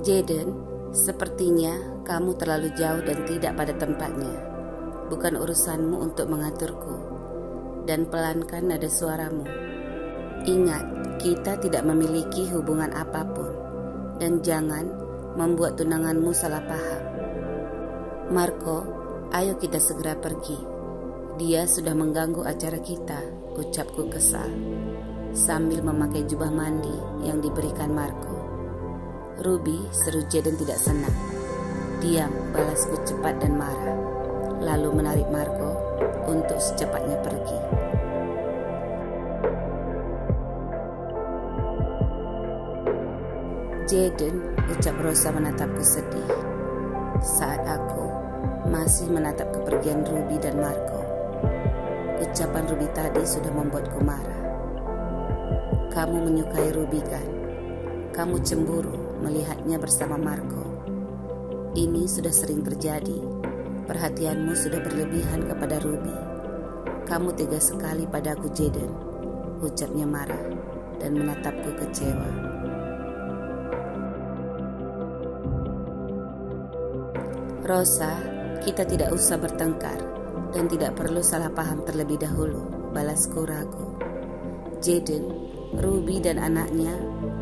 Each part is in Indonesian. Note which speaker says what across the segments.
Speaker 1: Jaden, sepertinya kamu terlalu jauh dan tidak pada tempatnya. Bukan urusanmu untuk mengaturku. Dan pelankan nada suaramu. Ingat, kita tidak memiliki hubungan apapun. Dan jangan membuat tunanganmu salah paham. Marco, ayo kita segera pergi. Dia sudah mengganggu acara kita, ucapku kesal, sambil memakai jubah mandi yang diberikan Marco. Ruby, seru Jaden tidak senang. Diam, balasku cepat dan marah, lalu menarik Marco untuk secepatnya pergi. Jaden, ucap Rosa menatapku sedih, saat aku masih menatap kepergian Ruby dan Marco. Ucapan Ruby tadi sudah membuatku marah. Kamu menyukai Ruby kan? Kamu cemburu melihatnya bersama Marco. Ini sudah sering terjadi. Perhatianmu sudah berlebihan kepada Ruby. Kamu tega sekali padaku, Jaden, ucapnya marah dan menatapku kecewa. Rosa, kita tidak usah bertengkar dan tidak perlu salah paham terlebih dahulu, balasku ragu. Jaden, Ruby dan anaknya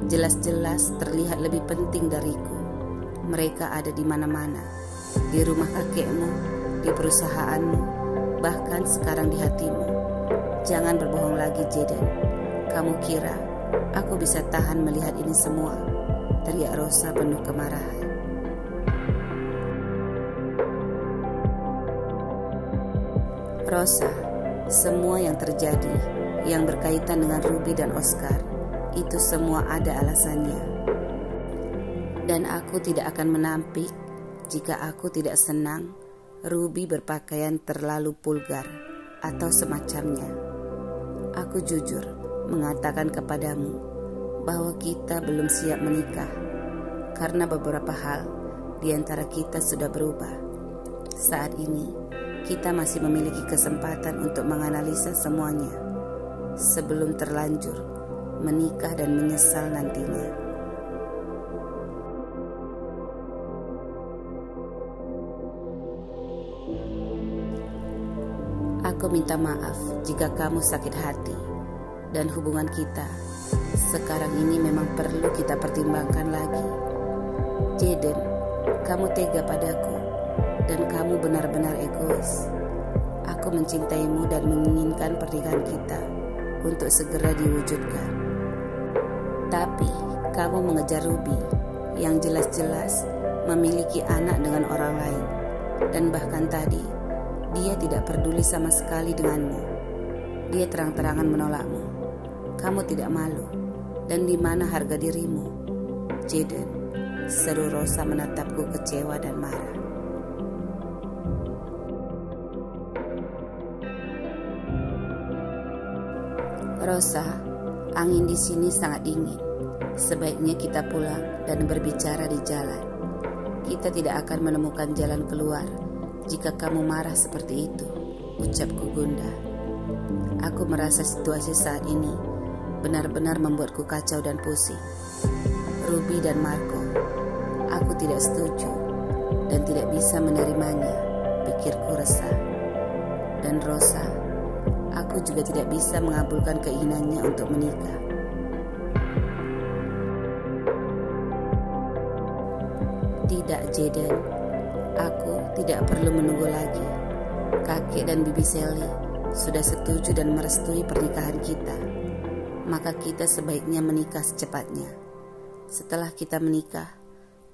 Speaker 1: jelas-jelas terlihat lebih penting dariku. Mereka ada di mana-mana, di rumah kakekmu, di perusahaanmu, bahkan sekarang di hatimu. Jangan berbohong lagi, Jaden. Kamu kira aku bisa tahan melihat ini semua? Teriak Rosa penuh kemarahan. Rosa, semua yang terjadi yang berkaitan dengan Ruby dan Oscar, itu semua ada alasannya. Dan aku tidak akan menampik jika aku tidak senang Ruby berpakaian terlalu vulgar atau semacamnya. Aku jujur mengatakan kepadamu bahwa kita belum siap menikah karena beberapa hal di antara kita sudah berubah. Saat ini kita masih memiliki kesempatan untuk menganalisa semuanya sebelum terlanjur menikah dan menyesal nantinya. Aku minta maaf jika kamu sakit hati dan hubungan kita sekarang ini memang perlu kita pertimbangkan lagi. Jaden, kamu tega padaku dan kamu benar-benar egois. Aku mencintaimu dan menginginkan pernikahan kita untuk segera diwujudkan. Tapi kamu mengejar Ruby yang jelas-jelas memiliki anak dengan orang lain. Dan bahkan tadi dia tidak peduli sama sekali denganmu. Dia terang-terangan menolakmu. Kamu tidak malu? Dan di mana harga dirimu? Jaden, seru Rosa menatapku kecewa dan marah. Rosa, angin di sini sangat dingin. Sebaiknya kita pulang dan berbicara di jalan. Kita tidak akan menemukan jalan keluar jika kamu marah seperti itu, ucapku gundah. Aku merasa situasi saat ini benar-benar membuatku kacau dan pusing. Ruby dan Marco, aku tidak setuju dan tidak bisa menerimanya, pikirku resah. Dan Rosa, aku juga tidak bisa mengabulkan keinginannya untuk menikah. Tidak, Jaden. Aku tidak perlu menunggu lagi. Kakek dan Bibi Sally sudah setuju dan merestui pernikahan kita. Maka kita sebaiknya menikah secepatnya. Setelah kita menikah,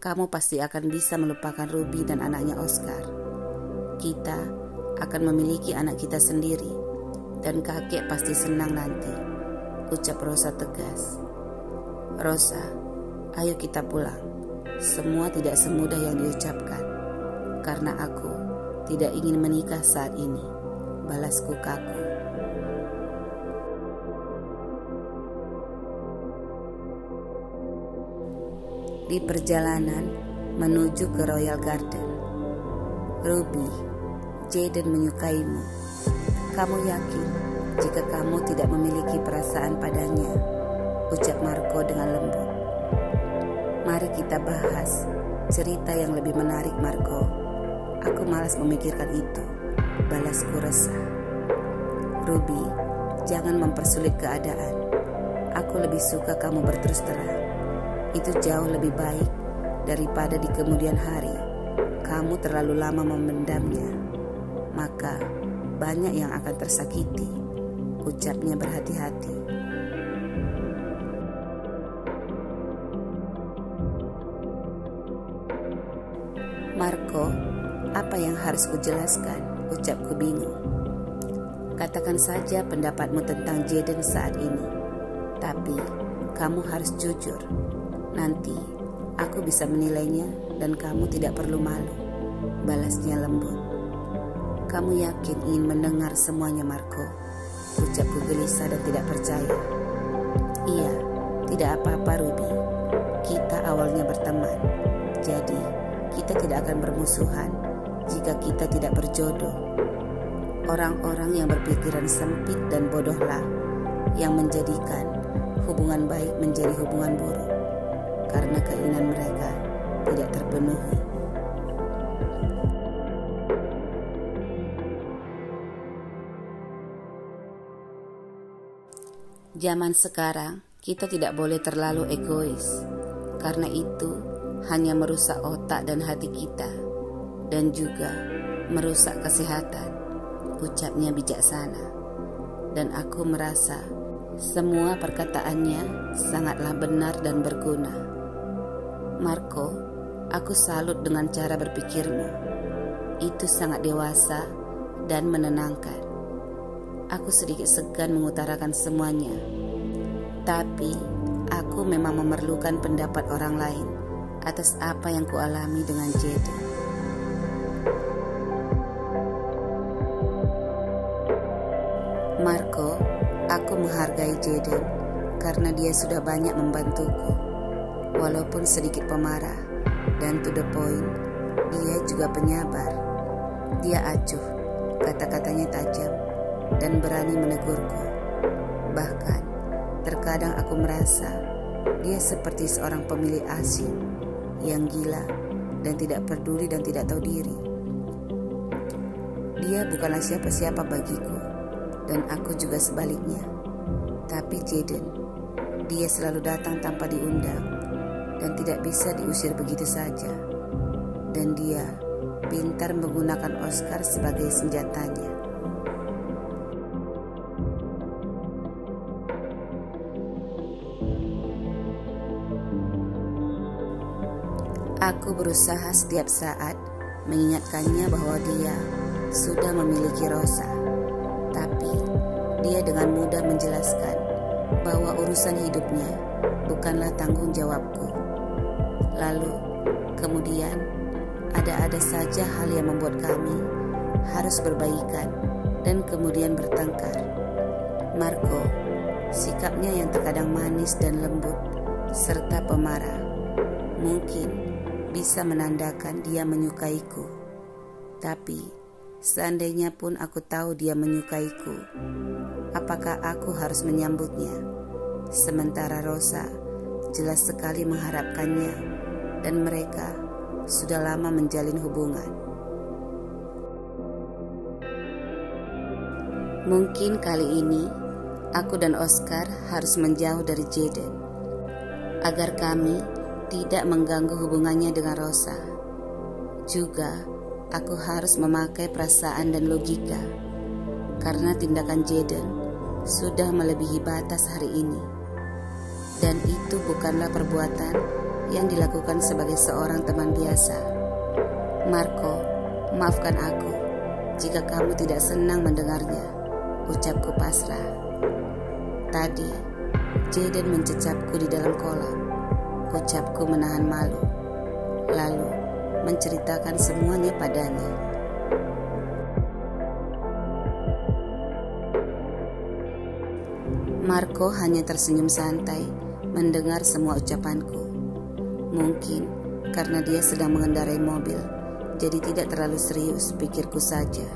Speaker 1: kamu pasti akan bisa melupakan Ruby dan anaknya Oscar. Kita akan memiliki anak kita sendiri. Dan kakek pasti senang nanti, ucap Rosa tegas. Rosa, ayo kita pulang. Semua tidak semudah yang diucapkan. Karena aku tidak ingin menikah saat ini, balasku kaku. Di perjalanan menuju ke Royal Garden, Ruby, Jaden menyukaimu. Kamu yakin jika kamu tidak memiliki perasaan padanya, ucap Marco dengan lembut. Mari kita bahas cerita yang lebih menarik, Marco. Aku malas memikirkan itu, balasku resah. Ruby, jangan mempersulit keadaan. Aku lebih suka kamu berterus terang. Itu jauh lebih baik daripada di kemudian hari kamu terlalu lama memendamnya. Maka banyak yang akan tersakiti, ucapnya berhati-hati. Marco, apa yang harus kujelaskan? Ucapku bingung. Katakan saja pendapatmu tentang Jaden saat ini. Tapi kamu harus jujur. Nanti aku bisa menilainya dan kamu tidak perlu malu, balasnya lembut. Kamu yakin ingin mendengar semuanya, Marco? Ucapku gelisah dan tidak percaya. Iya, tidak apa-apa Ruby. Kita awalnya berteman. Jadi kita tidak akan bermusuhan jika kita tidak berjodoh. Orang-orang yang berpikiran sempit dan bodohlah yang menjadikan hubungan baik menjadi hubungan buruk karena keinginan mereka tidak terpenuhi. Zaman sekarang kita tidak boleh terlalu egois, karena itu hanya merusak otak dan hati kita dan juga merusak kesehatan, ucapnya bijaksana. Dan aku merasa semua perkataannya sangatlah benar dan berguna. Marco, aku salut dengan cara berpikirmu. Itu sangat dewasa dan menenangkan. Aku sedikit segan mengutarakan semuanya, tapi aku memang memerlukan pendapat orang lain atas apa yang kualami dengan Jaden. Marco, aku menghargai Jaden karena dia sudah banyak membantuku. Walaupun sedikit pemarah dan to the point, dia juga penyabar. Dia acuh, kata-katanya tajam dan berani menegurku. Bahkan terkadang aku merasa dia seperti seorang pemilik asing yang gila dan tidak peduli dan tidak tahu diri. Dia bukanlah siapa-siapa bagiku, dan aku juga sebaliknya. Tapi Jaden, dia selalu datang tanpa diundang dan tidak bisa diusir begitu saja. Dan dia pintar menggunakan Oscar sebagai senjatanya. Aku berusaha setiap saat mengingatkannya bahwa dia sudah memiliki Rosa. Tapi dia dengan mudah menjelaskan bahwa urusan hidupnya bukanlah tanggung jawabku. Lalu kemudian ada saja hal yang membuat kami harus berbaikan dan kemudian bertengkar. Marco, sikapnya yang terkadang manis dan lembut serta pemarah mungkin bisa menandakan dia menyukaiku. Tapi seandainya pun aku tahu dia menyukaiku, apakah aku harus menyambutnya? Sementara Rosa jelas sekali mengharapkannya dan mereka sudah lama menjalin hubungan. Mungkin kali ini aku dan Oscar harus menjauh dari Jaden agar kami tidak mengganggu hubungannya dengan Rosa. Juga aku harus memakai perasaan dan logika karena tindakan Jaden sudah melebihi batas hari ini. Dan itu bukanlah perbuatan yang dilakukan sebagai seorang teman biasa. Marco, maafkan aku jika kamu tidak senang mendengarnya, ucapku pasrah. Tadi Jaden mencecapku di dalam kolam. Ucapku menahan malu, lalu menceritakan semuanya padanya. Marco hanya tersenyum santai mendengar semua ucapanku. Mungkin karena dia sedang mengendarai mobil, jadi tidak terlalu serius, pikirku saja.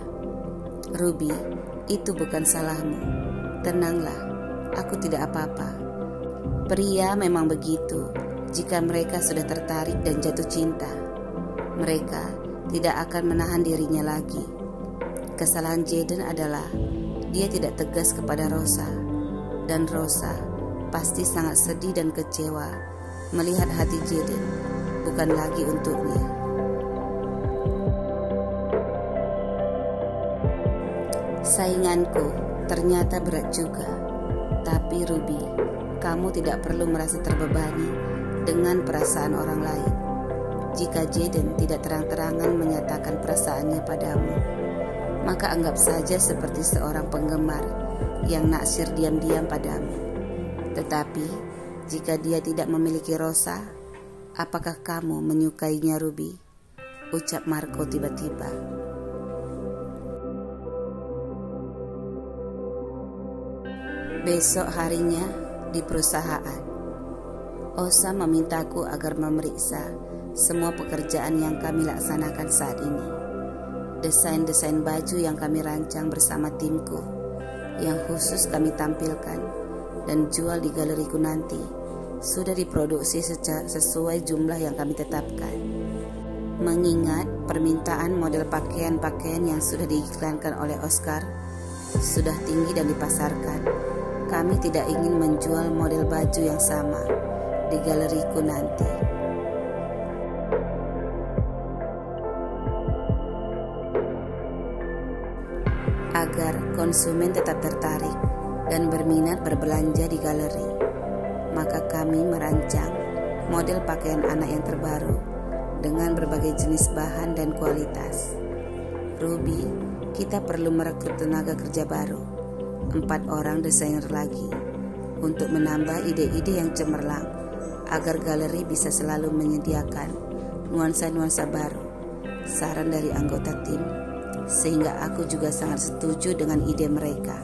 Speaker 1: Ruby, itu bukan salahmu. Tenanglah, aku tidak apa-apa. Pria memang begitu. Jika mereka sudah tertarik dan jatuh cinta, mereka tidak akan menahan dirinya lagi. Kesalahan Jaden adalah dia tidak tegas kepada Rosa, dan Rosa pasti sangat sedih dan kecewa melihat hati Jaden bukan lagi untuknya. Sainganku ternyata berat juga, tapi Ruby, kamu tidak perlu merasa terbebani dengan perasaan orang lain. Jika Jaden tidak terang-terangan menyatakan perasaannya padamu, maka anggap saja seperti seorang penggemar yang naksir diam-diam padamu. Tetapi jika dia tidak memiliki Rosa, apakah kamu menyukainya, Ruby? Ucap Marco tiba-tiba. Besok harinya di perusahaan, Osa memintaku agar memeriksa semua pekerjaan yang kami laksanakan saat ini. Desain-desain baju yang kami rancang bersama timku, yang khusus kami tampilkan dan jual di galeriku nanti, sudah diproduksi sesuai jumlah yang kami tetapkan. Mengingat permintaan model pakaian-pakaian yang sudah diiklankan oleh Oscar sudah tinggi dan dipasarkan, kami tidak ingin menjual model baju yang sama di galeriku nanti. Agar konsumen tetap tertarik dan berminat berbelanja di galeri, maka kami merancang model pakaian anak yang terbaru dengan berbagai jenis bahan dan kualitas. Ruby, kita perlu merekrut tenaga kerja baru, 4 orang desainer lagi, untuk menambah ide-ide yang cemerlang, agar galeri bisa selalu menyediakan nuansa-nuansa baru. Saran dari anggota tim, sehingga aku juga sangat setuju dengan ide mereka.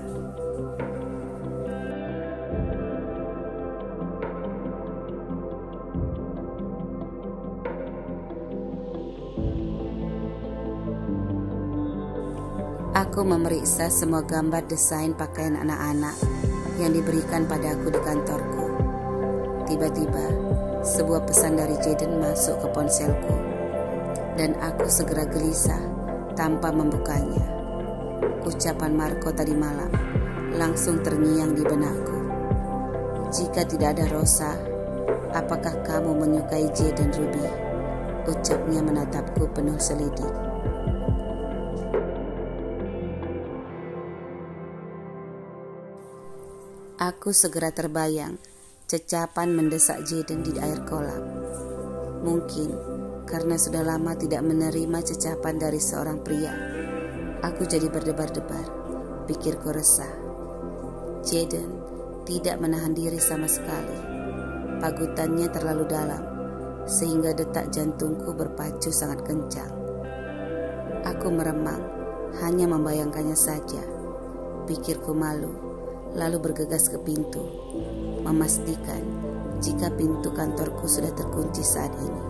Speaker 1: Aku memeriksa semua gambar desain pakaian anak-anak yang diberikan padaku di kantorku. Tiba-tiba, sebuah pesan dari Jaden masuk ke ponselku, dan aku segera gelisah tanpa membukanya. Ucapan Marco tadi malam langsung terngiang di benakku. Jika tidak ada Rosa, apakah kamu menyukai Jaden, Ruby? Ucapnya menatapku penuh selidik. Aku segera terbayang cecapan mendesak Jaden di air kolam. Mungkin karena sudah lama tidak menerima cecapan dari seorang pria, aku jadi berdebar-debar, pikirku resah. Jaden tidak menahan diri sama sekali. Pagutannya terlalu dalam, sehingga detak jantungku berpacu sangat kencang. Aku meremang, hanya membayangkannya saja. Pikirku malu, lalu bergegas ke pintu, memastikan jika pintu kantorku sudah terkunci saat ini.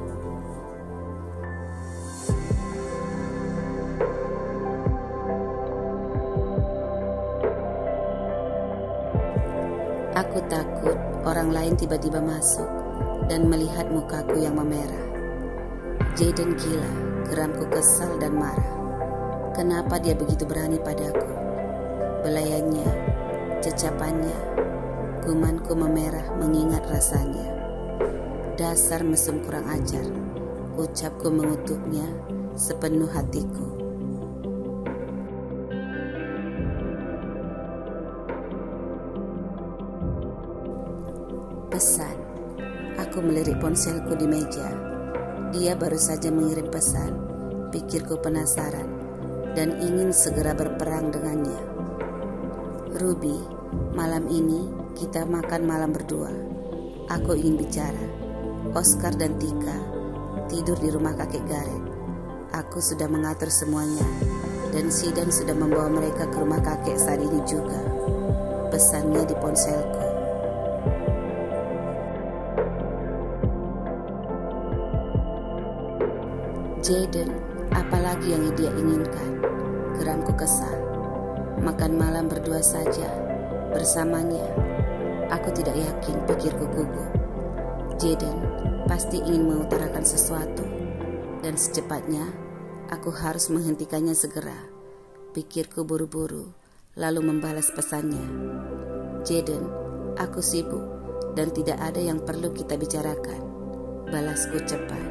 Speaker 1: Aku takut orang lain tiba-tiba masuk dan melihat mukaku yang memerah. Jaden gila, geramku kesal dan marah. Kenapa dia begitu berani padaku? Belayannya, cecapannya, gumanku memerah mengingat rasanya. Dasar mesum kurang ajar, ucapku mengutuknya sepenuh hatiku. Pesan. Aku melirik ponselku di meja. Dia baru saja mengirim pesan. Pikirku penasaran dan ingin segera berperang dengannya. Ruby, malam ini kita makan malam berdua. Aku ingin bicara. Oscar dan Tika tidur di rumah kakek Gareth. Aku sudah mengatur semuanya, dan Sidan sudah membawa mereka ke rumah kakek saat ini juga. Pesannya di ponselku. Jaden, apalagi yang dia inginkan? Geramku kesal. Makan malam berdua saja, bersamanya. Aku tidak yakin, pikirku gugup. Jaden pasti ingin mengutarakan sesuatu, dan secepatnya aku harus menghentikannya segera. Pikirku buru-buru, lalu membalas pesannya. Jaden, aku sibuk dan tidak ada yang perlu kita bicarakan. Balasku cepat.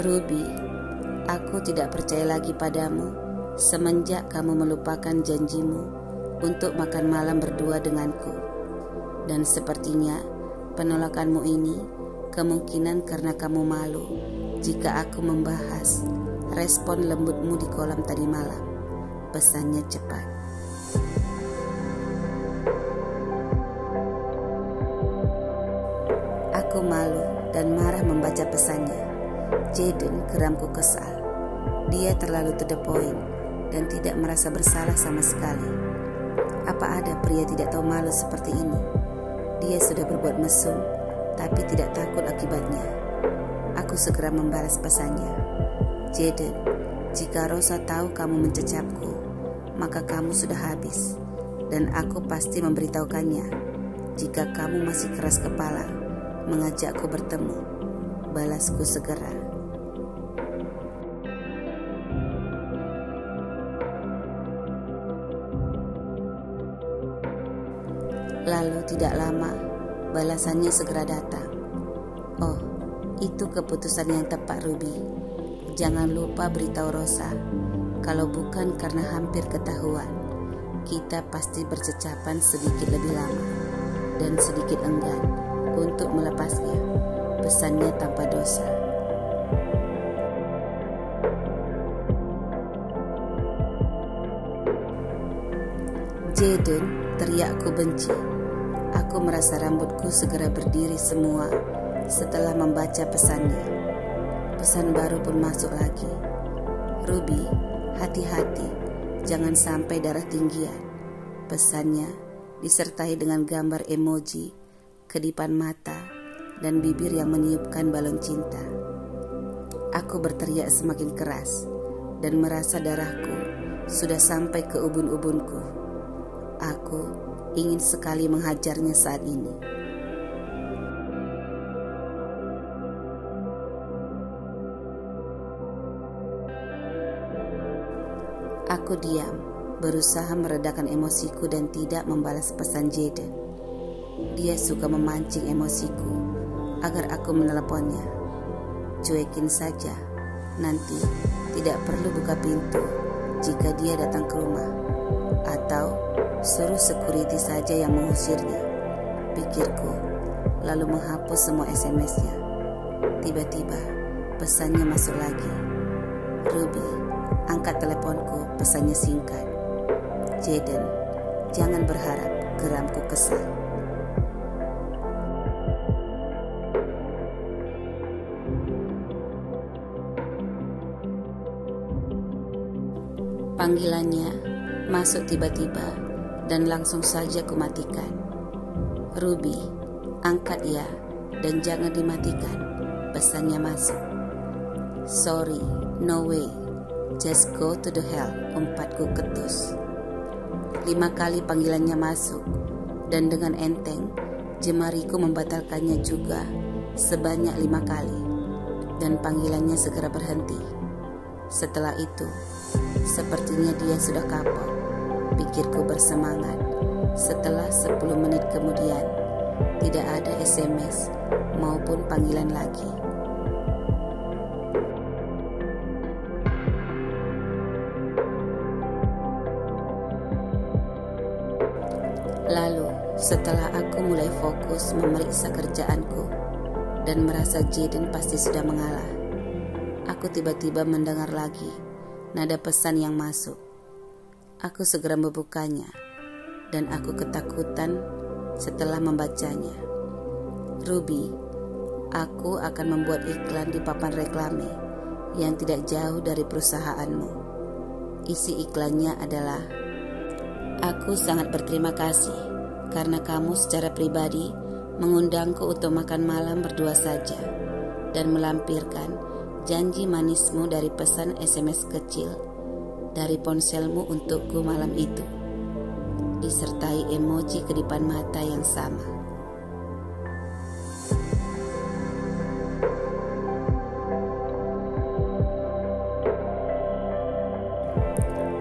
Speaker 1: Ruby, aku tidak percaya lagi padamu semenjak kamu melupakan janjimu untuk makan malam berdua denganku. Dan sepertinya penolakanmu ini kemungkinan karena kamu malu jika aku membahas respon lembutmu di kolam tadi malam. Pesannya cepat. Aku malu dan marah membaca pesannya. Jaden geramku kesal. Dia terlalu to the point dan tidak merasa bersalah sama sekali. Apa ada pria tidak tahu malu seperti ini? Dia sudah berbuat mesum, tapi tidak takut akibatnya. Aku segera membalas pesannya. Jaden, jika Rosa tahu kamu mencecapku, maka kamu sudah habis. Dan aku pasti memberitahukannya jika kamu masih keras kepala mengajakku bertemu. Balasku segera. Lalu tidak lama, balasannya segera datang. Oh, itu keputusan yang tepat, Ruby. Jangan lupa beritahu Rosa. Kalau bukan karena hampir ketahuan, kita pasti bercecapan sedikit lebih lama dan sedikit enggan untuk melepasnya. Pesannya tanpa dosa. Jaden, teriakku benci. Aku merasa rambutku segera berdiri semua setelah membaca pesannya. Pesan baru pun masuk lagi. Ruby, hati-hati, jangan sampai darah tinggian. Pesannya disertai dengan gambar emoji, kedipan mata, dan bibir yang meniupkan balon cinta. Aku berteriak semakin keras dan merasa darahku sudah sampai ke ubun-ubunku. Aku ingin sekali menghajarnya saat ini. Aku diam, berusaha meredakan emosiku dan tidak membalas pesan Jaden. Dia suka memancing emosiku agar aku meneleponnya. Cuekin saja, nanti tidak perlu buka pintu jika dia datang ke rumah. Atau suruh security saja yang mengusirnya, pikirku, lalu menghapus semua SMS-nya. Tiba-tiba pesannya masuk lagi. Ruby, angkat teleponku, pesannya singkat. Jaden, jangan berharap, geramku kesal. Panggilannya masuk tiba-tiba dan langsung saja kumatikan. Ruby, angkat ya dan jangan dimatikan. Pesannya masuk. Sorry, no way. Just go to the hell. Umpatku ketus. 5 kali panggilannya masuk dan dengan enteng jemariku membatalkannya juga sebanyak 5 kali dan panggilannya segera berhenti. Setelah itu, sepertinya dia sudah kapok. Pikirku bersemangat. Setelah 10 menit kemudian, tidak ada SMS maupun panggilan lagi. Lalu, setelah aku mulai fokus memeriksa kerjaanku dan merasa Jaden pasti sudah mengalah, aku tiba-tiba mendengar lagi nada pesan yang masuk. Aku segera membukanya dan aku ketakutan setelah membacanya. Ruby, aku akan membuat iklan di papan reklame yang tidak jauh dari perusahaanmu. Isi iklannya adalah, aku sangat berterima kasih karena kamu secara pribadi mengundangku untuk makan malam berdua saja dan melampirkan janji manismu dari pesan SMS kecil dari ponselmu untukku malam itu. disertai emoji kedipan mata yang sama.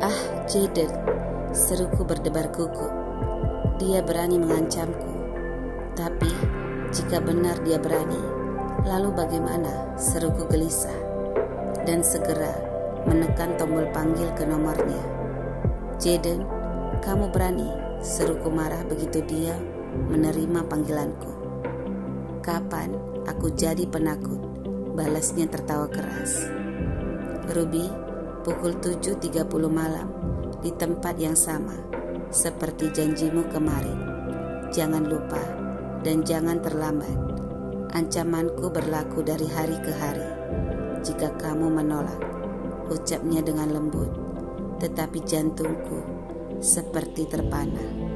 Speaker 1: "Ah, Jaden," seruku berdebar gugup. "Dia berani mengancamku. Tapi jika benar dia berani, lalu bagaimana?" seruku gelisah, dan segera menekan tombol panggil ke nomornya. "Jaden, kamu berani?" seruku marah begitu dia menerima panggilanku. "Kapan aku jadi penakut?" balasnya tertawa keras. "Ruby, pukul 7.30 malam di tempat yang sama seperti janjimu kemarin. Jangan lupa dan jangan terlambat. Ancamanku berlaku dari hari ke hari. Jika kamu menolak," ucapnya dengan lembut, tetapi jantungku seperti terpana.